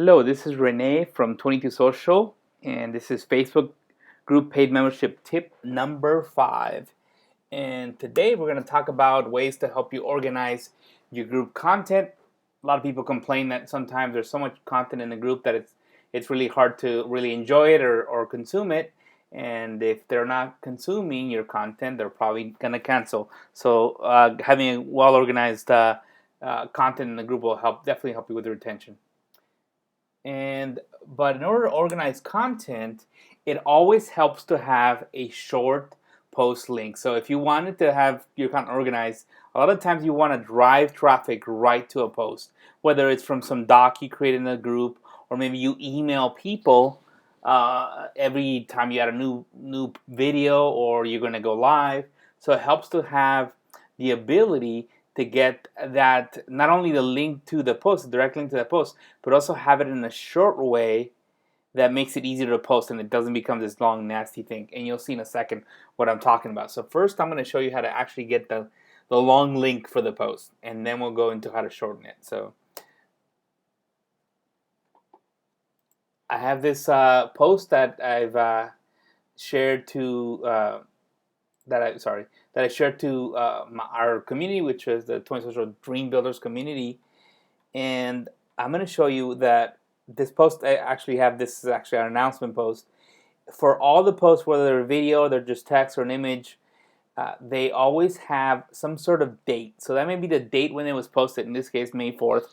Hello, this is Renee from 22 Social, and this is Facebook group paid membership tip number 5. And today we're going to talk about ways to help you organize your group content. A lot of people complain that sometimes there's so much content in the group that it's really hard to really enjoy it or consume it. And if they're not consuming your content, they're probably going to cancel. So having a well-organized content in the group will definitely help you with the retention. But in order to organize content, it always helps to have a short post link. So if you wanted to have your content organized, a lot of times you want to drive traffic right to a post, whether it's from some doc you create in a group, or maybe you email people every time you add a new video or you're going to go live. So it helps to have the ability to get that, not only the link to the post, the direct link to the post, but also have it in a short way that makes it easier to post and it doesn't become this long, nasty thing. And you'll see in a second what I'm talking about. So first, I'm going to show you how to actually get the long link for the post, and then we'll go into how to shorten it. So I have this post that I've shared to that I shared to our community, which is the 20 Social Dream Builders community. And I'm going to show you that this post, I actually have, this is actually our announcement post. For all the posts, whether they're video, they're just text or an image, they always have some sort of date. So that may be the date when it was posted, in this case, May 4th.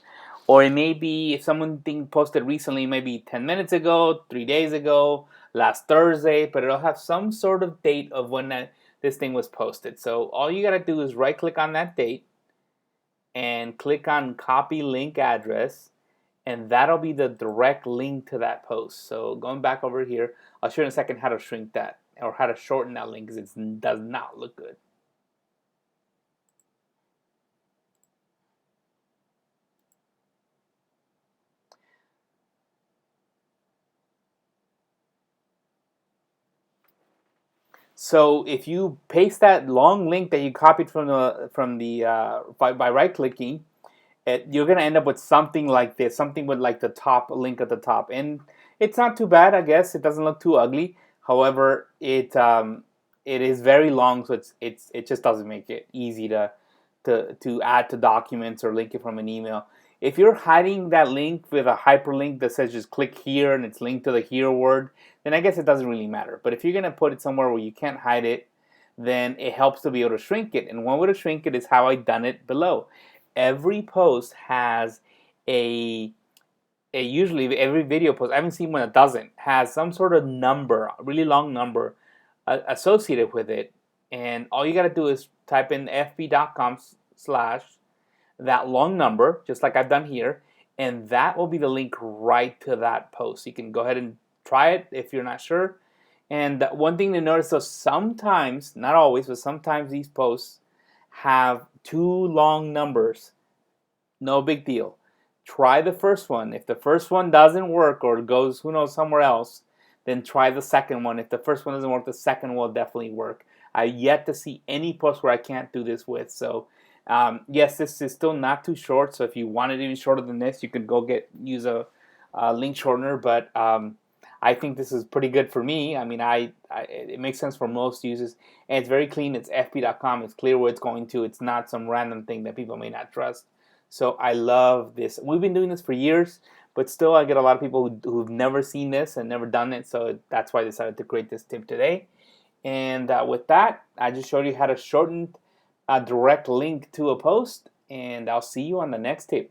Or it may be, if something posted recently, maybe 10 minutes ago, 3 days ago, last Thursday, but it'll have some sort of date of when this thing was posted. So all you got to do is right click on that date and click on copy link address, and that'll be the direct link to that post. So going back over here, I'll show you in a second how to shrink that or how to shorten that link, because it does not look good. So if you paste that long link that you copied from the by right clicking, you're gonna end up with something like this, something with like the top link at the top, and it's not too bad, I guess. It doesn't look too ugly. However, it is very long, so it just doesn't make it easy to add to documents or link it from an email. If you're hiding that link with a hyperlink that says just click here and it's linked to the here word, then I guess it doesn't really matter. But if you're gonna put it somewhere where you can't hide it, then it helps to be able to shrink it. And one way to shrink it is how I done it below. Every post has usually every video post, I haven't seen one that doesn't, has some sort of number, a really long number associated with it. And all you got to do is type in fb.com/ that long number, just like I've done here, and that will be the link right to that post. You can go ahead and try it if you're not sure. And one thing to notice, though, sometimes, not always, but sometimes these posts have two long numbers. No big deal. Try the first one. If the first one doesn't work or goes, who knows, somewhere else, then try the second one. If the first one doesn't work, the second will definitely work. I've yet to see any post where I can't do this with. So yes, this is still not too short. So if you want it even shorter than this, you could go use a link shortener. But I think this is pretty good for me. I mean, it makes sense for most users, and it's very clean. It's fb.com. It's clear where it's going to. It's not some random thing that people may not trust. So I love this. We've been doing this for years, but still I get a lot of people who've never seen this and never done it. So that's why I decided to create this tip today. And with that, I just showed you how to shorten a direct link to a post, and I'll see you on the next tip.